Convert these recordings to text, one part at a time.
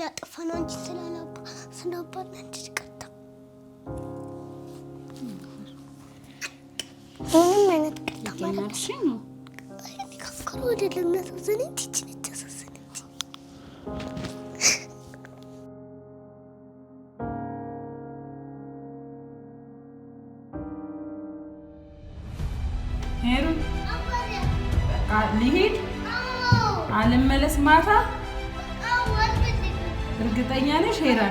ያጠፋነው እንጂ ስላባን እንጂ ቀጣ ምንም አይነት ቀጣ ማለት ነው ከፍከሩ አይደለም ያሳዘነኝ ትችል ተሳሰነኝ ሄሩ ሊሄድ አልመለስ ማታ እርግጠኛ ነሽ ሄራ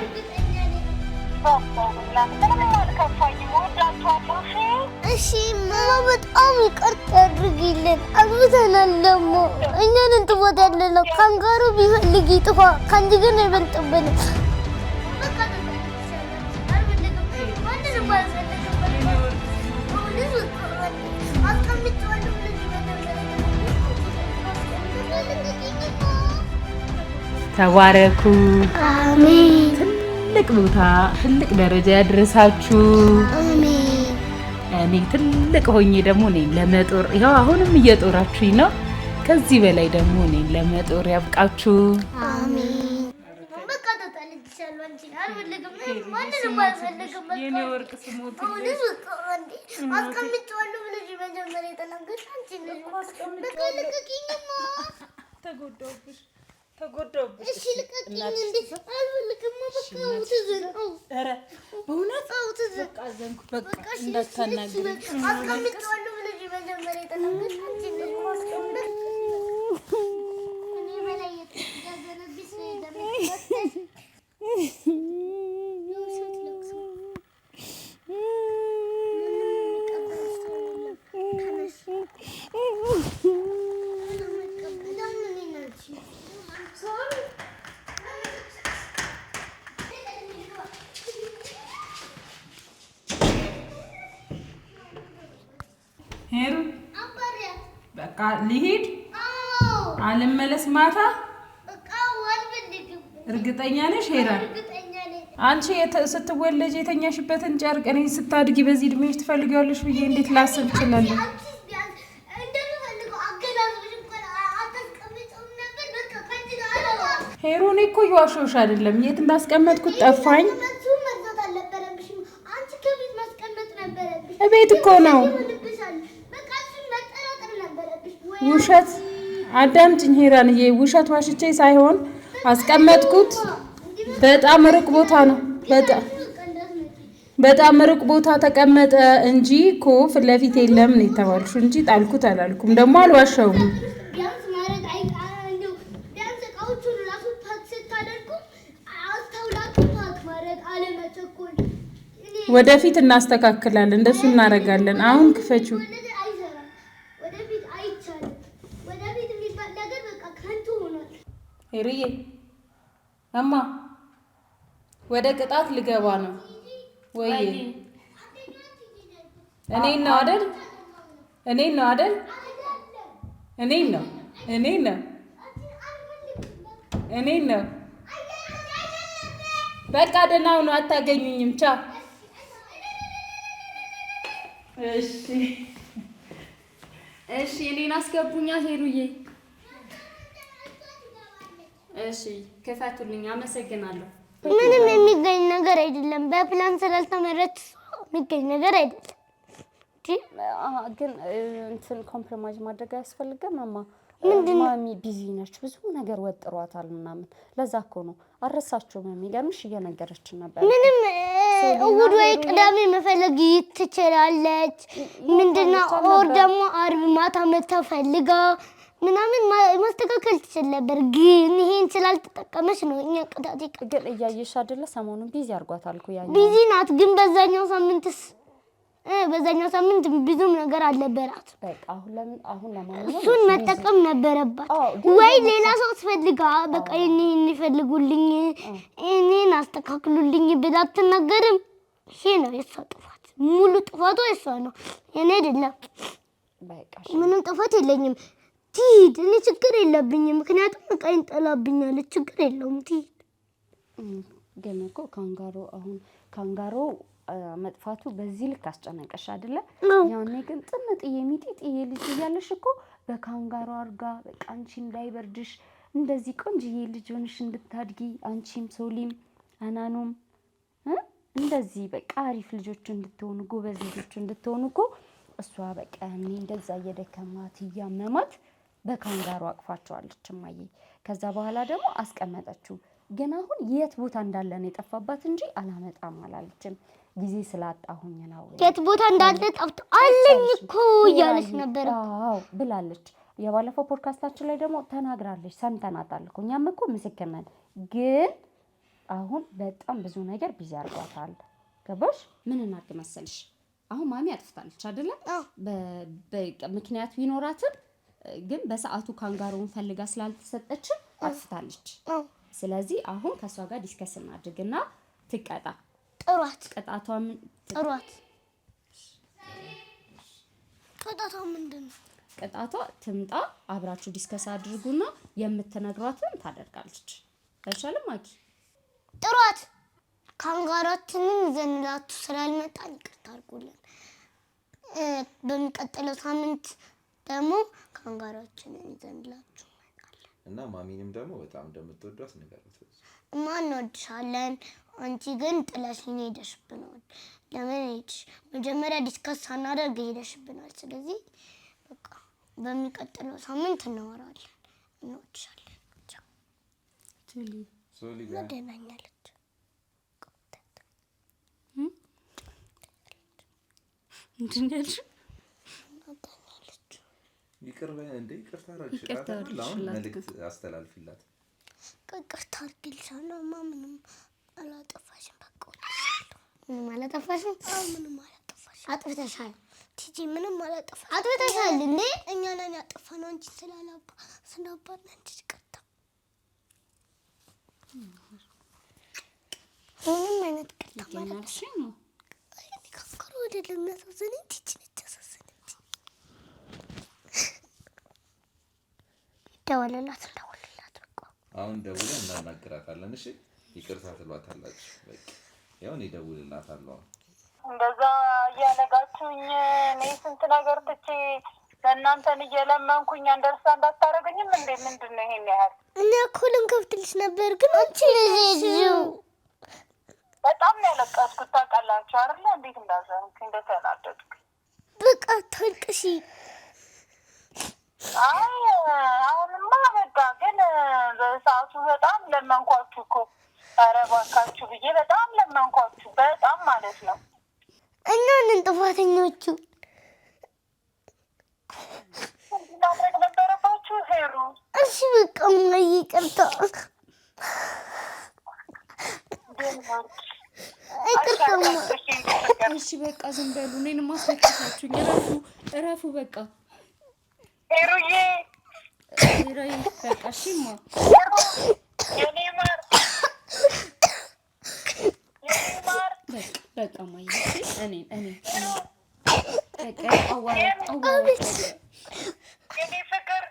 እሺ ማማ በጣም ይቅርታ አድርጊልን አብተናል ደግሞ እኛን እንትወዳለን ነው ካንጋሩ ቢፈልግ ይጥፋ ካንጂ ግን አይበልጥብንም ተባረኩ አሜን ትልቅ ቦታ ትልቅ ደረጃ ያድርሳችሁ አሜን እኔ ትልቅ ሆኜ ደግሞ እኔ ለመጦር ይሄው አሁንም እየጦራችሁኝ ነው ከዚህ በላይ ደግሞ እኔ ለመጦር ያብቃችሁ አሜን በቃ ተጣልቻለሁ አንቺ አልፈልግም ማንንም አልፈልግም በቃ የኔ ወርቅ ስሞት አስቀምጬዋለሁ ብለሽ መጀመሪያ የተናገርሽ አንቺ ነሽ በቃ ልቀቂኝማ ተጎዳሁብሽ እሺ ልቀቂኝ እንዴ አልፈልግም በቃ ትዝን ኧረ በእውነት ትዝን በቃ ዘንኩ በቃ እንዳታናግረኝ አስቀምጬዋለሁ ብለሽ መጀመሪያ የተናገርሽ አንቺ ነሽ እኔ በላይ የተጋዘነብሽ ነው የደረሰሽ ሄሩ በቃ ሊሄድ አልመለስ ማታ እርግጠኛ ነሽ ሄራ አንቺ ስትወለጅ የተኛሽበትን ጨርቅ እኔ ስታድጊ በዚህ እድሜሽ ትፈልጊያለሽ ብዬ እንዴት ላስብ እችላለሁ ሄሩ እኔ እኮ እየዋሸሁሽ አይደለም የት እንዳስቀመጥኩት ጠፋኝ እቤት እኮ ነው ውሸት አዳምጪኝ ሄራንዬ ውሸት ዋሽቼ ሳይሆን አስቀመጥኩት በጣም ሩቅ ቦታ ነው በጣም ሩቅ ቦታ ተቀመጠ እንጂ እኮ ፊት ለፊት የለም ነው የተባልኩሽ እንጂ ጣልኩት አላልኩም ደግሞ አልዋሸሁም ወደፊት እናስተካክላለን እንደሱ እናረጋለን አሁን ክፈችው ሄሪዬ እማ ወደ ቅጣት ልገባ ነው ወይ እኔን ነው አይደል በቃ ደህና ሁኑ አታገኙኝም ቻው እሺ እኔን አስገቡኛ ሄሩዬ እሺ ከፋቱልኝ አመሰግናለሁ ምንም የሚገኝ ነገር አይደለም በፕላን ስላልተመረጥ የሚገኝ ነገር አይደለም ግን እንትን ኮምፕሮማይዝ ማድረግ ያስፈልጋል ማማ ምንድነው ማሚ ቢዚ ነች ብዙ ነገር ወጥሯታል ምናምን ለዛ እኮ ነው አረሳችሁም የሚገርምሽ እየነገረችን ነበር ምንም እሑድ ወይ ቅዳሜ መፈለግ ትችላለች ምንድነው ኦር ደግሞ አርብ ማታ መተፈልጋ ምናምን ማስተካከል ትችል ነበር ግን ይሄን ስላልተጠቀመች ነው እኛ ቅጣት ግን እያየሽ አይደለ ሰሞኑን ቢዚ አርጓታል እኮ ያኛው ቢዚ ናት ግን በዛኛው ሳምንት ብዙም ነገር አልነበራት በቃ አሁን ለማንኛውም እሱን መጠቀም ነበረባት ወይ ሌላ ሰው አስፈልጋ በቃ እኔን ይፈልጉልኝ እኔን አስተካክሉልኝ ብላ አትናገርም ይሄ ነው የሷ ጥፋት ሙሉ ጥፋቱ የሷ ነው የኔ አይደለም በቃ ምንም ጥፋት የለኝም ትሂድ እኔ ችግር የለብኝም ምክንያቱም በቃኝ ጠላብኛለች ችግር የለውም ትሂድ ግን እኮ ካንጋሮ መጥፋቱ በዚህ ልክ አስጨነቀሽ አይደለ ያኔ ግን ጥምጥዬ ሚጢጥዬ ልጅ እያለሽ እኮ በካንጋሮ አርጋ በቃ አንቺ እንዳይበርድሽ እንደዚህ ቆንጅዬ ልጅ ሆነሽ እንድታድጊ አንቺም ሶሊም አናኑም እንደዚህ በቃ አሪፍ ልጆች እንድትሆኑ ጎበዝ ልጆች እንድትሆኑ እኮ እሷ በቃ እኔ እንደዛ እየደከማት እያመማት በካንጋሩ አቅፋቸዋለች እማዬ። ከዛ በኋላ ደግሞ አስቀመጠችው። ግን አሁን የት ቦታ እንዳለ ነው የጠፋባት እንጂ አላመጣም አላለችም። ጊዜ ስላጣሁኝ ነው። የት ቦታ እንዳለ ጠፍቶ አለኝ እኮ እያለች ነበር። አዎ ብላለች። የባለፈው ፖድካስታችን ላይ ደግሞ ተናግራለች። ሰምተናታል እኮ እኛም እኮ ምስክር ነን። ግን አሁን በጣም ብዙ ነገር ቢዚ አድርጓታል። ገባሽ? ምን እናድርግ መሰልሽ? አሁን ማሚ አጥፍታለች አይደለ? ምክንያት ቢኖራትም ግን በሰዓቱ ካንጋሮውን ፈልጋ ስላልተሰጠችን አጥፍታለች። ስለዚህ አሁን ከሷ ጋር ዲስከስ እናድርግና ትቀጣ። ጥሯት። ቅጣቷም ጥሯት። ቅጣቷ ምንድነው? ቅጣቷ ትምጣ፣ አብራችሁ ዲስከስ አድርጉና የምትነግሯትን ታደርጋለች። አይሻልም አኪ? ጥሯት። ካንጋሮችንን ይዘንላችሁ ስላልመጣን ይቅርታ አድርጉልን። በሚቀጥለው ሳምንት ደግሞ ካንጋሮችንን ይዘንላችሁ እንመጣለን። እና ማሚንም ደግሞ በጣም እንደምትወዷት ንገሩት። ማን እንወድሻለን፣ አንቺ ግን ጥለሽኝ ሄደሽብናል። ለምን ሄድሽ? መጀመሪያ ዲስከስ ሳናደርግ ሄደሽብናል። ስለዚህ በቃ በሚቀጥለው ሳምንት እናወራለን። እንወድሻለን። ቻው። ሶሊ ደህናኛለች። እንድንገልሽ ይቅር በይ እንዴ። ይቅርታ አድርግልሻለሁ። አሁን መልእክት አስተላልፊላት። ይቅርታ አድርግልሻለሁ። ምንም አላጠፋሽም። በቃ ምንም አላጠፋሽም። ምንም አላጠፋሽም። አጥፍተሻል ቲጂ። ምንም አላጠፋሽም። አጥፍተሻል እንዴ? እኛ ነን ያጠፋነው እንጂ ስላባና እንጂ ይቅርታ። ምንም አይነት ይቅርታ ማለት ነው። ከፍከሩ አይደለም የሚያሳዝነኝ ቲጂ ነች ያሳዝነኝ። ደውልላት በቃ አሁን ደውለን እናናግራታለን። እሺ ይቅርታ ትሏታላችሁ። በቃ ያው እኔ እደውልላታለሁ። እንደዛ እያለጋችሁኝ እኔ ስንት ነገር ትቼ ለእናንተን እየለመንኩኝ አንደርስታንድ አታደርጉኝም እንዴ? ምንድን ነው ይሄን ያህል? እኔ እኮ ልንከፍትልሽ ነበር ግን አንቺ ልጅው በጣም ነው ያለቀስኩት። ታውቃላችሁ አይደል? እንዴት እንዳዘንኩ እንደተናደድኩ። በቃ ታልቅሺ። አይ አሁንማ በቃ ግን በሰዓቱ በጣም ለመንኳችሁ እኮ። ኧረ እባካችሁ ብዬ በጣም ለመንኳችሁ። በጣም ማለት ነው። እኛ ነን ጥፋተኞቹ። ማድረግ ነበረባችሁ ሄሩ። እሺ በቃ ይቅርታ። እሺ በቃ ዝም በሉ። እኔንም አስለቅሳችሁኝ። እረፉ በቃ ሄሩዬ። በቃ እሺማ የኔ ማር በቃ ማየ እኔ በቃ አዋራ የኔ ፍቅር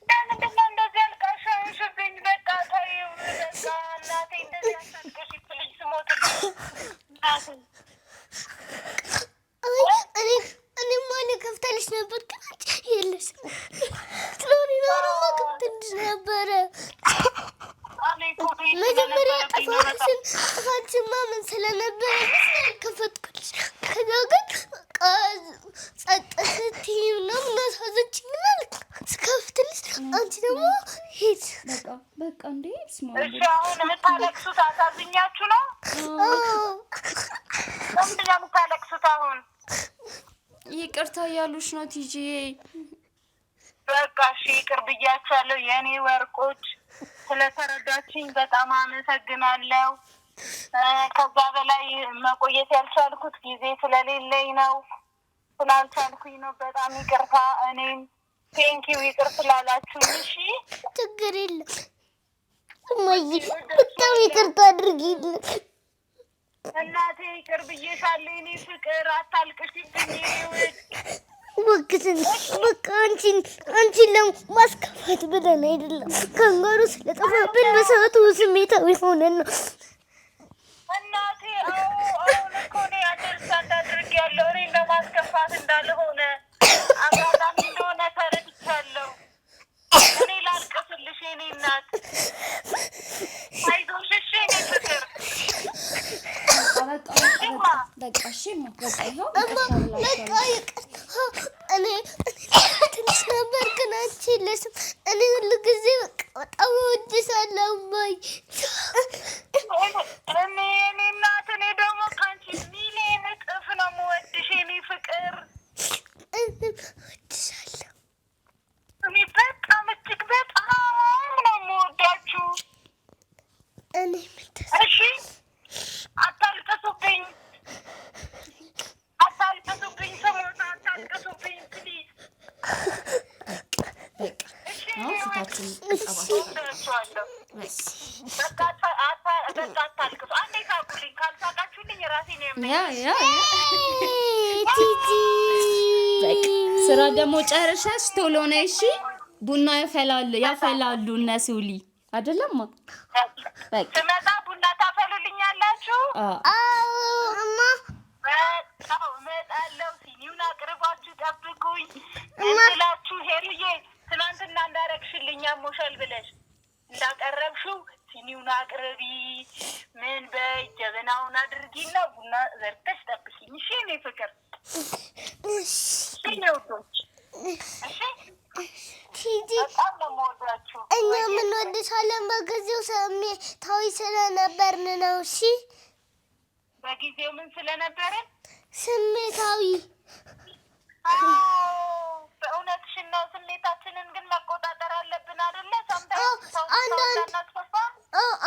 ለምንድነው እንደዚህ አልቃሻሽብኝ? በቃ ተይው በቃ እናቴ እንደዚህ አሳልቀሽ ፕሊዝ ስሞትልኝ እናቴ። እኔማ ልከፍተልሽ ነበር ግን አንቺ የለሽም። ስለሆነ ኖሮማ ከፍተልሽ ነበረ። መጀመሪያ ጥፋትሽን ማመን ስለነበረ ከፈትኩልሽ። ከዛ ግን ጸጥ ስትይ ምናምን አሳዘችኝና ስከፍትልሽ አንቺ ደግሞ ሂድ። በቃ እንዴ ስማ። እሺ አሁን የምታለቅሱት አሳዝኛችሁ ነው? ለምንድን ነው የምታለቅሱት አሁን? ይቅርታ እያሉሽ ነው ቲጂ። በቃ እሺ ይቅር ብያችኋለሁ የኔ ወርቆች። ስለተረዳችኝ በጣም አመሰግናለሁ። ከዛ በላይ መቆየት ያልቻልኩት ጊዜ ስለሌለኝ ነው። ስላልቻልኩኝ ነው። በጣም ይቅርታ። እኔም ቴንኪው ይቅር ስላላችሁኝ። እሺ ችግር የለም እማዬ፣ በጣም ይቅርታ አድርጊልኝ። እናቴ ይቅር ብዬሻለሁ የኔ ፍቅር። አታልቅሽብኝ ይውድ ወክትን በቃ አንቺን ለማስከፋት ብለን አይደለም። ካንጋሩ ስለጠፋብን በሰዓቱ ስሜታዊ ሆነን ነው። እናቴ አሁን እኮ እኔ አንደርስታንድ አድርጌያለሁ። እኔን ለማስከፋት እንዳልሆነ አጋጣሚ እንደሆነ ተረድቻለሁ። እናት አይዞሽ እሺ የኔ ፍቅር በቃ እሺ በቃ ይኸው እኔ ትንሽ ነበር ግን አንቺ የለሽም። እኔ ሁሉ ጊዜ በጣም እወድሻለሁ እማዬ። እኔ እናት እኔ ደግሞ ከአንቺ ሚሊዮን እጥፍ ነው የምወድሽ የኔ ፍቅር። እወድሻለሁ። እኔ በጣም እጅግ በጣም ነው የምወዳችሁ። እኔ እሺ አታልቅሱብኝ፣ አታልቅሱብኝ፣ ስሞታ አታልቅሱብኝ ፕሊዝ። አሁን ፊታችን እወዳችኋለሁ። በቃ አታልቅሱ። አንዴ ሳቁልኝ፣ ካልሳቃችሁልኝ የራሴን ቲጂ ስራ ደግሞ ጨርሰሽ ቶሎ ነይ እሺ። ቡና ያፈላሉ እነ ሱሊ አይደለም ስመጣ ቡና ታፈሉልኛላችሁ? እማ እመጣለሁ። ሲኒውን አቅርባችሁ ጠብቁኝ። እንላችሁ ሄሉዬ ትናንትና እንዳረግሽልኝ አሞሻል ብለሽ እንዳቀረብሽው ሲኒውን አቅርቢ፣ ምን በይ ጀበናውን አድርጊና ቡና ዘርተሽ ጠብቂኝ። እሺ የኔ ፍቅር እሺ ውዶች ቲጂ በጣም ነው የምወዳችሁ። እኛ የምንወድሻለን በጊዜው ስሜታዊ ስለነበርን ነው። እሺ በጊዜው ምን ስለነበርን? ስሜታዊ። በእውነትሽን ነው። ስሜታችንን ግን መቆጣጠር አለብን አይደለ?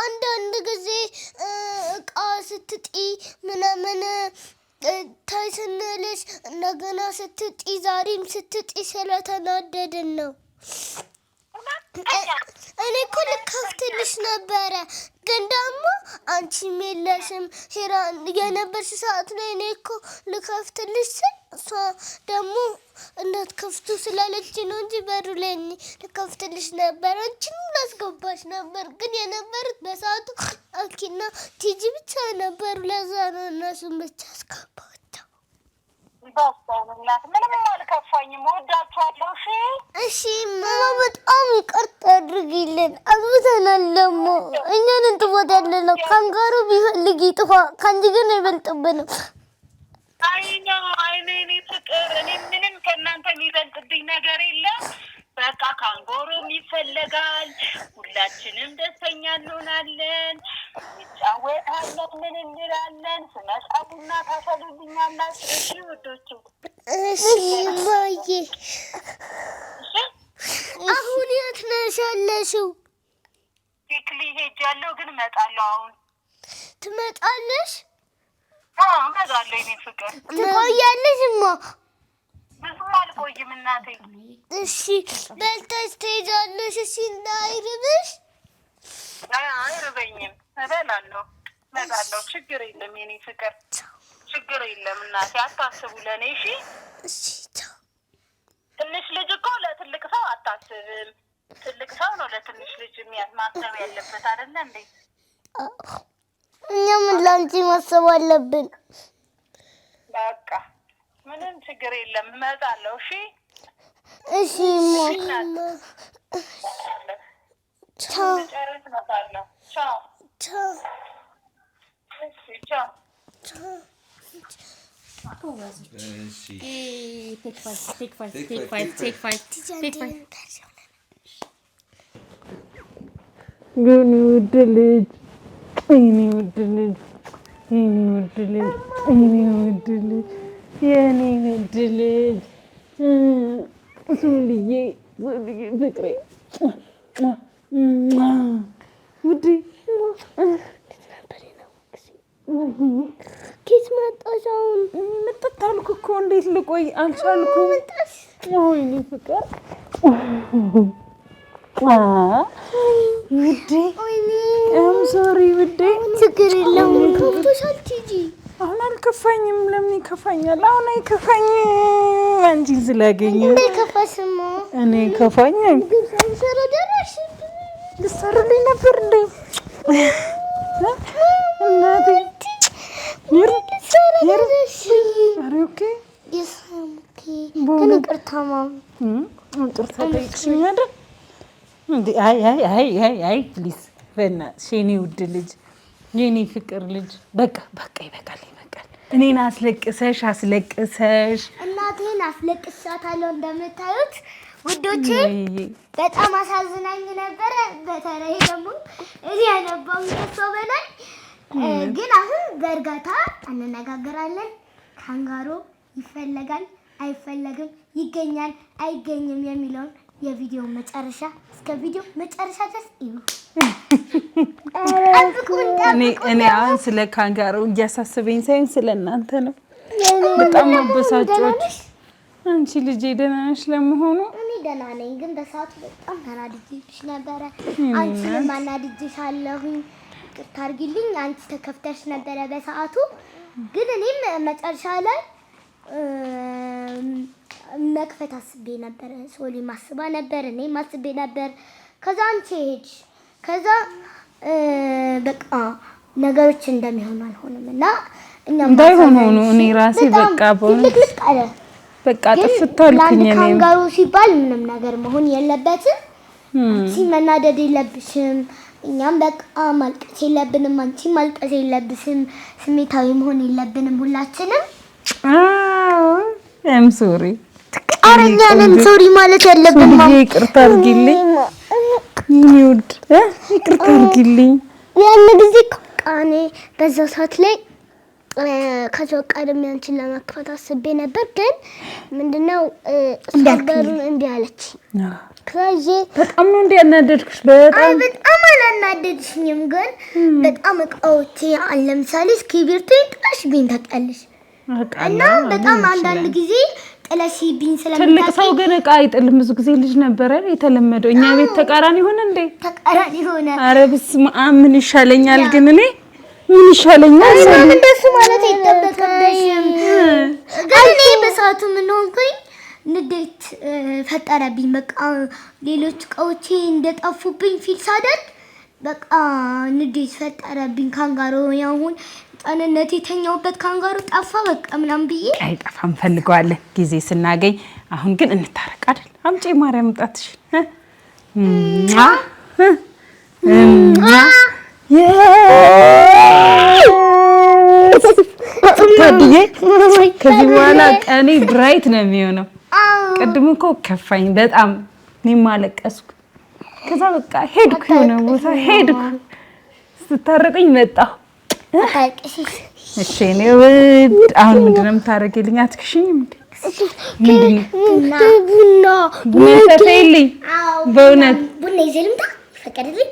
አንዳንድ ጊዜ እቃ ስትጢ ምናምን ታይ ስንልሽ እንደገና ስትጢ ዛሬም ስትጢ ስለተናደድን ነው። እኔ እኮ ልከፍትልሽ ነበረ ግን ደግሞ አንቺም የለሽም ሄራን የነበርሽ ሰዓት ላይ እኔ እኮ ልከፍትልሽ ስል እሷ ደግሞ እንዳትከፍቱ ስላለች ነው እንጂ በሩ ላይ ልከፍትልሽ ነበር፣ አንቺንም ላስገባሽ ነበር። ግን የነበሩት በሰዓቱ አኪና ቲጂ ብቻ ነበሩ። ለዛ ነው እነሱን ብቻ አስገባቸው። ምንም አልከፋኝም፣ እወዳችኋለሁ። እሺ ማማ በጣም ይቅርታ አድርጊልን። አግብተናል ደግሞ እኛን እንትወዳለን ነው። ካንጋሩ ቢፈልግ ይጥፋ ከአንቺ ግን አይበልጥብንም። አይኔ ፍቅር እኔ ምንም ከእናንተ የሚበልጥብኝ ነገር የለም። በቃ ካንጎሮም ይፈለጋል፣ ሁላችንም ደስተኛ እንሆናለን፣ እንጫወታለን፣ ምን እንላለን። ስመጣ ቡና ታፈሉልኛላችሁ። እሺ ውዶች? እሺ እማዬ። አሁን የት ነሽ ያለሽው? ቲክሊ ሄጃለሁ ግን እመጣለሁ። አሁን ትመጣለሽ? እመጣለሁ የእኔ ፍቅር። ትቆያለሽ እማ? ብዙም አልቆይም እናቴ። እሺ በልተሽ ትሄጃለሽ? እሺ እንዳይርብሽ። አይርበኝም፣ እበላለሁ፣ እመጣለሁ። ችግር የለም የእኔ ፍቅር፣ ችግር የለም እናቴ፣ አታስቡ ለእኔ። እሺ እሺ። ትንሽ ልጅ እኮ ለትልቅ ሰው አታስብም። ትልቅ ሰው ነው ለትንሽ ልጅ ማሰብ ያለበት አይደለ እንዴ? እኛም ለአንቺ ማሰብ አለብን። በቃ ምንም ችግር የለም፣ እመጣለሁ። እሺ እሺ ቻው። ጨርስ እመጣለሁ። ቻው ቻው። እሺ ቻው። የኔ ውድ ልጅ፣ የኔ ውድ ልጅ፣ የኔ ውድ ልጅ፣ የኔ ውድ ልጅ፣ የኔ ውድ ልጅ ሱልዬ፣ ሱልዬ ፍቅሬ፣ ውዴ ኬት መጣሽ? አሁን ምጥት አልኩ እኮ እንዴት ልቆይ አልቻልኩም። ወይኔ ፍቅር ውዴ፣ አም ሶሪ ውዴ። ችግር የለውም። ከፍቶሻል ቲጂ? አሁን አልከፋኝም። ለምን ይከፋኛል? አሁን አይከፋኝም አንቺን ስላገኘሁ። እንዴ ከፋሽማ? እኔ ከፋኝም። ሰራ ደረሽ ልትሰሩልኝ ነበር እንዴ እናቴ? ይቅርታ ማም፣ ይቅርታ ጠይቅሽኝ አይደል? እንዴ አይ ፕሊዝ በእናትሽ የኔ ውድ ልጅ የኔ ፍቅር ልጅ በቃ ይበቃል። እኔን አስለቅሰሽ እናቴን አስለቅሻታለሁ። እንደምታዩት ውዶቼ በጣም አሳዝናኝ ነበረ። በተለይ ደግሞ እኔ ያነባው ሰው በላይ ግን አሁን በእርጋታ እንነጋገራለን። ካንጋሮ ይፈለጋል አይፈለግም፣ ይገኛል አይገኝም የሚለውን የቪዲዮ መጨረሻ እስከ ቪዲዮ መጨረሻ ድረስ እዩ። እኔ አሁን ስለ ካንጋሮ እያሳሰበኝ ሳይሆን ስለ እናንተ ነው። በጣም አበሳጮች። አንቺ ልጄ ደህና ነሽ ለመሆኑ? እኔ ደህና ነኝ፣ ግን በሰዓቱ በጣም ተናድጄሽ ነበረ። አንቺንም አናድጄሻለሁኝ፣ ይቅርታ አድርጊልኝ። አንቺ ተከፍተሽ ነበረ በሰዓቱ። ግን እኔም መጨረሻ ላይ መክፈት አስቤ ነበር። ሶሊ ማስባ ነበር፣ እኔም አስቤ ነበር። ከዛ አንቺ ሄድሽ። ከዛ በቃ ነገሮች እንደሚሆኑ አልሆነም እና እንዳይሆን ሆኖ እኔ ራሴ በቃ በቃ ጥፍት አልኩኝ። እኔ ካንጋሩ ሲባል ምንም ነገር መሆን የለበትም። አንቺ መናደድ የለብሽም፣ እኛም በቃ ማልቀስ የለብንም። አንቺ ማልቀስ የለብሽም፣ ስሜታዊ መሆን የለብንም ሁላችንም። አም ሶሪ አረኛንም ሶሪ ማለት ያለብን ይቅርታ አድርጊልኝ ይውድ ይቅርታ አድርጊልኝ። ያን ጊዜ ቃኔ በዛ ሰዓት ላይ ከዛው ቀደም ያንቺን ለማክፈት አስቤ ነበር፣ ግን ምንድነው ሰበሩን እንዴ አለች። ከዛ በጣም ነው እንዴ ያናደድኩሽ? በጣም አላናደድሽኝም፣ ግን በጣም እቃዎቼ ለምሳሌ እስክሪብቶ ጥለሽብኝ ታውቂያለሽ። እና በጣም አንዳንድ ጊዜ ጥለሽብኝ ስለምታውቂ ትልቅ ሰው ግን እቃ አይጥልም። ብዙ ጊዜ ልጅ ነበረ የተለመደው። እኛ ቤት ተቃራኒ ሆነ እንዴ? ተቃራኒ ሆነ። ኧረ በስመ አብ ምን ይሻለኛል ግን እኔ ምን ይሻለኛል? እንደሱ ማለት አይጠበቅብሽም። ግን እኔ በሰዓቱ ምን ሆንኩኝ? ንዴት ፈጠረብኝ። በቃ ሌሎች እቃዎቼ እንደጠፉብኝ ፊል ሳደርግ በቃ ንዴት ፈጠረብኝ። ካንጋሮ ያሁን ጣንነት የተኛውበት ካንጋሮ ጠፋ በቃ ምናምን ብዬ አይጠፋም፣ ፈልገዋለን ጊዜ ስናገኝ። አሁን ግን እንታረቅ አይደል? አምጪ ማርያም ጣትሽ ታዲዬ ከዚህ በኋላ ቀኔ ብራይት ነው የሚሆነው። ቅድም እኮ ከፋኝ በጣም እኔም አለቀስኩ። ከዛ በቃ ሄድኩ፣ የሆነ ቦታ ሄድኩ፣ ስታረቀኝ መጣሁ። እሺ እኔ ውድ አሁን ምንድን ነው የምታደርጊልኝ? አትክሽኝም እንዴ? ቡና ተፈይልኝ፣ በእውነት ቡና ይዘልምታ ይፈቀድልኝ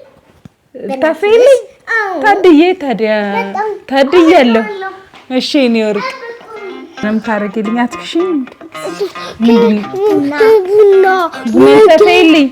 ታፈይልኝ። ታድያለሁ። እሺ እኔ ወርቅ ምንም ታደርጊልኝ? አትክሽኝም እንዴ? ምንድን ነው ቡና ተፈይልኝ።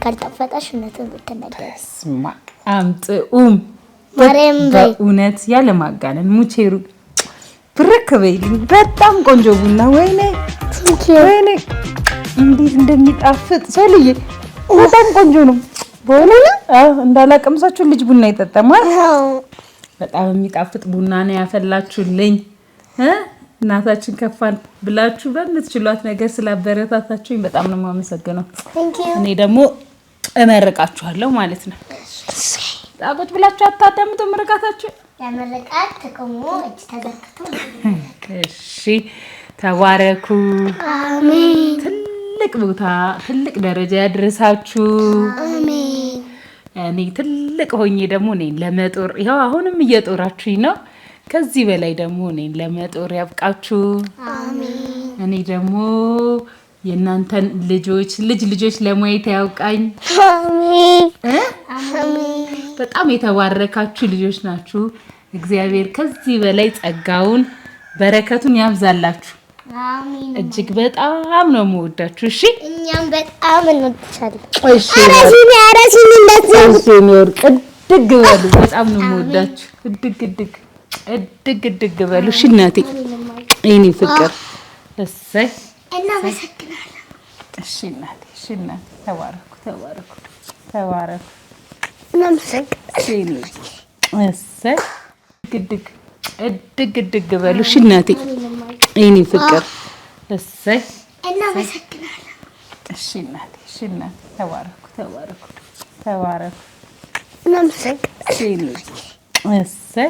ካልጣፈጠሽ እውነቱን ብትነግሪኝ። ስማ አምጥኡም ማርያም በይ በእውነት ያለ ማጋነን ሙቼሩ ብርክ በይልኝ። በጣም ቆንጆ ቡና። ወይኔ ወይኔ እንዴት እንደሚጣፍጥ ሰውልዬ፣ በጣም ቆንጆ ነው በእውነት። እንዳላቀምሳችሁ ልጅ ቡና ይጠጣማል። በጣም የሚጣፍጥ ቡና ነው ያፈላችሁልኝ። እናታችን ከፋን ብላችሁ በምትችሏት ነገር ስላበረታታችሁኝ በጣም ነው የማመሰግነው። እኔ ደግሞ እመርቃችኋለሁ ማለት ነው። ቁጭ ብላችሁ አታዳምጡ ምርቃታችሁ። ያመረቃት ተቆሞ እጅ ተዘርግቶ። እሺ ተባረኩ። አሜን። ትልቅ ቦታ ትልቅ ደረጃ ያድርሳችሁ። አሜን። እኔ ትልቅ ሆኜ ደግሞ እኔን ለመጦር ይኸው አሁንም እየጦራችሁኝ ነው። ከዚህ በላይ ደግሞ እኔን ለመጦር ያብቃችሁ። አሜን። እኔ ደግሞ የእናንተን ልጆች ለማየት ያውቃኝ። አሜን። በጣም የተባረካችሁ ልጆች ናችሁ። እግዚአብሔር ከዚህ በላይ ጸጋውን በረከቱን ያብዛላችሁ። አሜን። እጅግ በጣም ነው የምወዳችሁ። እሺ እኛም በጣም እንወድሻለን። እሺ አረሲኒ ወርቅ እድግ በሉ። በጣም ነው የምወዳችሁ። እድግ በሉ። እሺ እናቴ የእኔ ፍቅር እሰይ እናመሰግናለን። እሺ እናቴ ተባረኩ። እናመሰግናለን። እሰይ እድግ በሉ። እሺ እናቴ የእኔ ፍቅር እሰይ እናመሰግናለን። እሺ እናቴ ተባረኩ። እናመሰግናለን። እሰይ